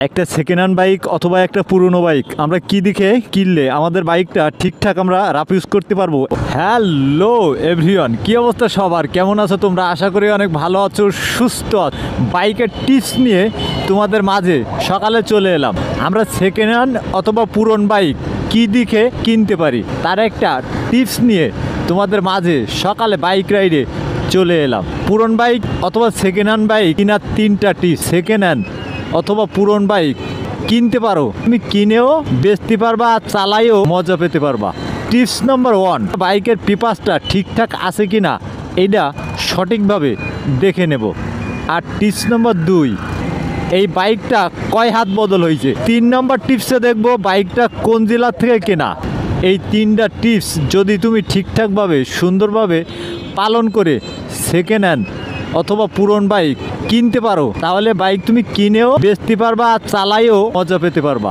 একটা second hand bike অথবা একটা পুরনো বাইক আমরা কি দিকে কিনলে আমাদের বাইকটা ঠিকঠাক আমরা রাফ ইউজ করতে পারবো। হ্যালো এভরিওয়ান, কি অবস্থা সবার, কেমন আছো তোমরা? আশা করি অনেক ভালো আছো, সুস্থ আছো। বাইকের টিপস নিয়ে তোমাদের মাঝে সকালে চলে এলাম। আমরা সেকেন্ড হ্যান্ড অথবা পুরনো বাইক কি দিকে কিনতে পারি তার একটা টিপস নিয়ে তোমাদের মাঝে সকালে বাইক রাইডে চলে এলাম। পুরনো বাইক অথবা সেকেন্ড হ্যান্ড বাইক কেনার 3টা টিপস। সেকেন্ড হ্যান্ড অথবা পুরনো বাইক কিনতে পারো, তুমি কিনেও বেচতে পারবা আর চালাইও মজা পেতে পারবা। টিপস নাম্বার 1, বাইকের পেপারসটা ঠিকঠাক আছে কিনা এইটা সঠিকভাবে দেখে নেব। আর টিপস নাম্বার 2, এই বাইকটা কয় হাত বদল হয়েছে। 3 নম্বর টিপসে দেখবো বাইকটা কোন জেলার থেকে কেনা। এই 3টা টিপস যদি তুমি ঠিকঠাকভাবে সুন্দরভাবে পালন করে সেকেন্ড হ্যান্ড অথবা পুরনো বাইক কিনতে পারো তাহলে বাইক তুমি কিনেও বেচতে পারবা আর চালাইও মজা পেতে পারবা।